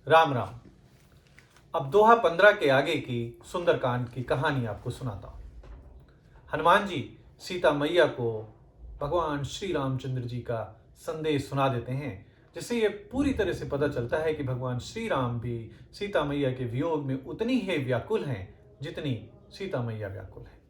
राम राम। अब दोहा 15 के आगे की सुंदरकांड की कहानी आपको सुनाता हूं। हनुमान जी सीता मैया को भगवान श्री रामचंद्र जी का संदेश सुना देते हैं, जिससे ये पूरी तरह से पता चलता है कि भगवान श्री राम भी सीता मैया के वियोग में उतनी ही व्याकुल हैं जितनी सीता मैया व्याकुल है।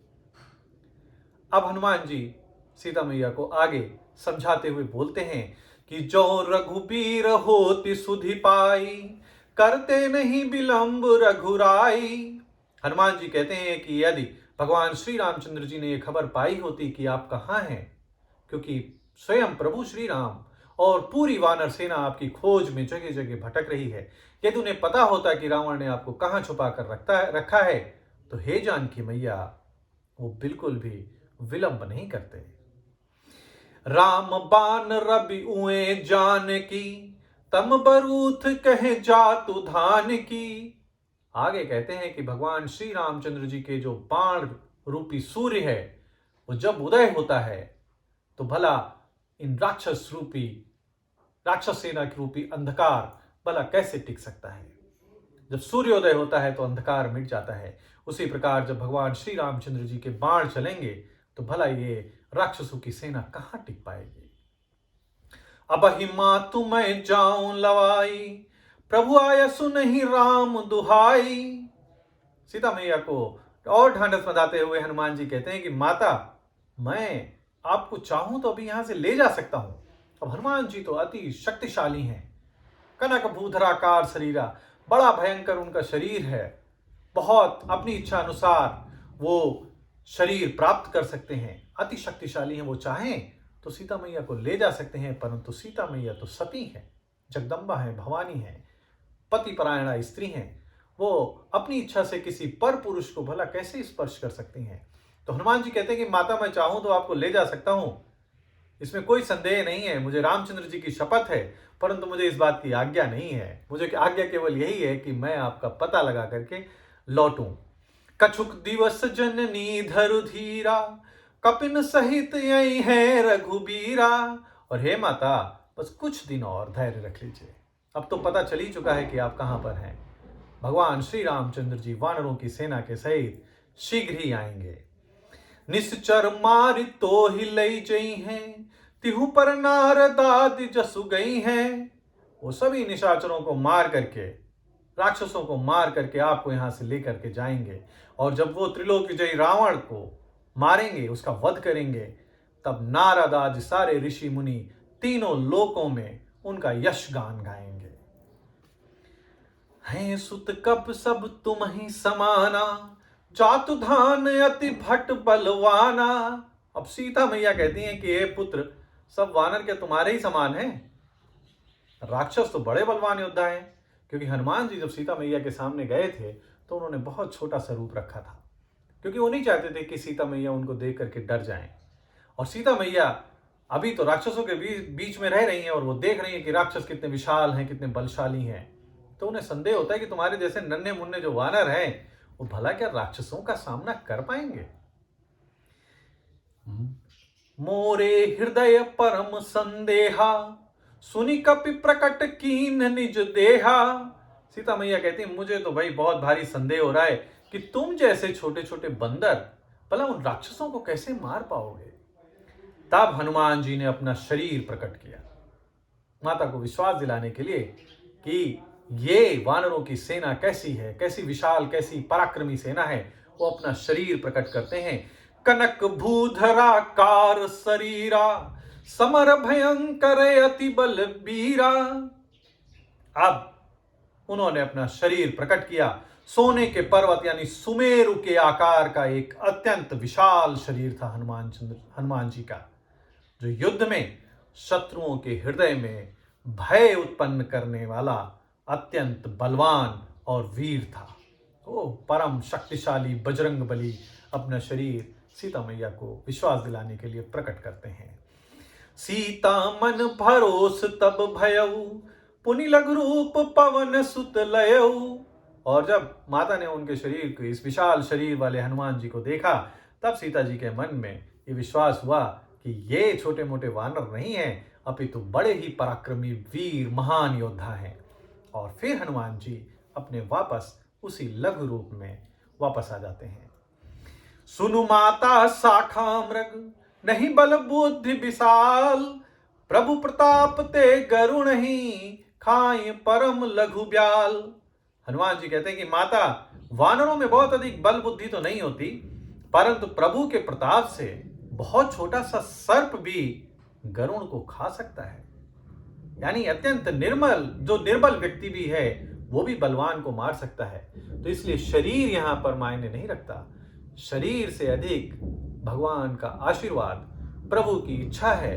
अब हनुमान जी सीता मैया को आगे समझाते हुए बोलते हैं कि जो रघुबीर होति सुधि पाई, करते नहीं विलंब रघुराई। हनुमान जी कहते हैं कि यदि भगवान श्री रामचंद्र जी ने यह खबर पाई होती कि आप कहाँ हैं, क्योंकि स्वयं प्रभु श्री राम और पूरी वानर सेना आपकी खोज में जगह जगह भटक रही है, यदि उन्हें पता होता कि रावण ने आपको कहाँ छुपा कर रखा है, तो हे जानकी मैया वो बिल्कुल भी विलंब नहीं करते। राम बान रबि उए जान की, तम बरूथ कहे जातु धान की। आगे कहते हैं कि भगवान श्री रामचंद्र जी के जो बाण रूपी सूर्य है, वो जब उदय होता है तो भला इन राक्षस सेना की रूपी अंधकार भला कैसे टिक सकता है। जब सूर्योदय होता है तो अंधकार मिट जाता है। उसी प्रकार जब भगवान श्री रामचंद्र जी के बाण चलेंगे तो भला ये राक्षसों की सेना कहां टिक पाएगी। अब हिमा तुम्हें जाऊं लवाई, प्रभु आया सुनहि राम दुहाई। सीता मैया को और ढांढस बंधाते हुए हनुमान जी कहते हैं कि माता, मैं आपको चाहूं तो अभी यहां से ले जा सकता हूं। अब हनुमान जी तो अति शक्तिशाली हैं। कनक भूधराकार शरीरा, बड़ा भयंकर उनका शरीर है। बहुत अपनी इच्छा अनुसार वो शरीर प्राप्त कर सकते हैं, अति शक्तिशाली हैं। वो चाहें तो सीता मैया को ले जा सकते हैं, परंतु सीता मैया तो सती है, जगदम्बा है, भवानी है, पति परायणा स्त्री हैं। वो अपनी इच्छा से किसी पर पुरुष को भला कैसे स्पर्श कर सकती हैं। तो हनुमान जी कहते हैं कि माता, मैं चाहूं तो आपको ले जा सकता हूं, इसमें कोई संदेह नहीं है। मुझे रामचंद्र जी की शपथ है, परंतु मुझे इस बात की आज्ञा नहीं है। मुझे आज्ञा केवल यही है कि मैं आपका पता लगा करके लौटूं। कछुक दिवस जननी धरु धीरा, कपिन सहित यही है रघुबीरा। और हे माता, बस कुछ दिन और धैर्य रख लीजिए। अब तो पता चल ही चुका है कि आप कहां पर हैं। भगवान श्री रामचंद्र जी वानरों की सेना के सहित शीघ्र ही आएंगे। निश्चर मारि तो ही लई जई हैं, तिहु पर नारदादि जसु गई हैं। वो सभी निशाचरों को मार करके, राक्षसों को मार करके आपको यहां से लेकर के जाएंगे। और जब वो त्रिलोकीजयी रावण को मारेंगे, उसका वध करेंगे, तब नारद आदि सारे ऋषि मुनि तीनों लोकों में उनका यश गान गाएंगे। हैं सुत कप सब तुम ही समाना, जातु धान अति भट बलवाना। अब सीता मैया कहती हैं कि हे पुत्र, सब वानर क्या तुम्हारे ही समान हैं? राक्षस तो बड़े बलवान योद्धा हैं। क्योंकि हनुमान जी जब सीता मैया के सामने गए थे तो उन्होंने बहुत छोटा सा रूप रखा था, क्योंकि वो नहीं चाहते थे कि सीता मैया उनको देख करके डर जाएं। और सीता मैया अभी तो राक्षसों के बीच में रह रही हैं और वो देख रही हैं कि राक्षस कितने विशाल हैं, कितने बलशाली हैं। तो उन्हें संदेह होता है कि तुम्हारे जैसे नन्हे मुन्ने जो वानर हैं, वो भला क्या राक्षसों का सामना कर पाएंगे। मोरे हृदय परम संदेहा, सुनी कपि प्रकट कीन निज देहा। सीता मैया कहती है, मुझे तो भाई बहुत भारी संदेह हो रहा है कि तुम जैसे छोटे छोटे बंदर भला उन राक्षसों को कैसे मार पाओगे। तब हनुमान जी ने अपना शरीर प्रकट किया, माता को विश्वास दिलाने के लिए कि ये वानरों की सेना कैसी है, कैसी विशाल, कैसी पराक्रमी सेना है। वो अपना शरीर प्रकट करते हैं। कनक भूधराकार शरीरा, समर भयंकर अति बल बीरा। अब उन्होंने अपना शरीर प्रकट किया। सोने के पर्वत यानी सुमेरु के आकार का एक अत्यंत विशाल शरीर था हनुमान जी का, जो युद्ध में शत्रुओं के हृदय में भय उत्पन्न करने वाला अत्यंत बलवान और वीर था। वो परम शक्तिशाली बजरंग बली अपना शरीर सीता मैया को विश्वास दिलाने के लिए प्रकट करते हैं। सीता मन भरोस तब भयऊ, पुनि लघु रूप पवन सुत लयऊ। और जब माता ने उनके शरीर को, इस विशाल शरीर वाले हनुमान जी को देखा, तब सीता जी के मन में ये विश्वास हुआ कि ये छोटे मोटे वानर नहीं हैं, अपितु बड़े ही पराक्रमी वीर महान योद्धा हैं। और फिर हनुमान जी अपने वापस उसी लघु रूप में वापस आ जाते हैं। सुनु माता शाखा मृग, नहीं बल बुद्धि विशाल, प्रभु प्रताप ते गरुण ही, खाए परम लघु ब्याल। हनुमान जी कहते हैं कि माता, वानरों में बहुत अधिक बल बुद्धि तो नहीं होती, परंतु प्रभु के प्रताप से बहुत छोटा सा सर्प भी गरुण को खा सकता है। यानी अत्यंत निर्बल व्यक्ति भी है वो भी बलवान को मार सकता है। तो इसलिए शरीर यहां पर मायने नहीं रखता, शरीर से अधिक भगवान का आशीर्वाद, प्रभु की इच्छा है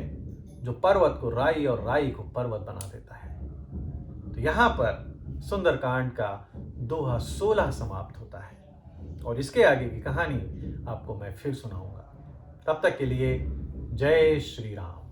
जो पर्वत को राई और राई को पर्वत बना देता है। तो यहां पर सुंदरकांड का दोहा 16 समाप्त होता है और इसके आगे की कहानी आपको मैं फिर सुनाऊंगा। तब तक के लिए जय श्री राम।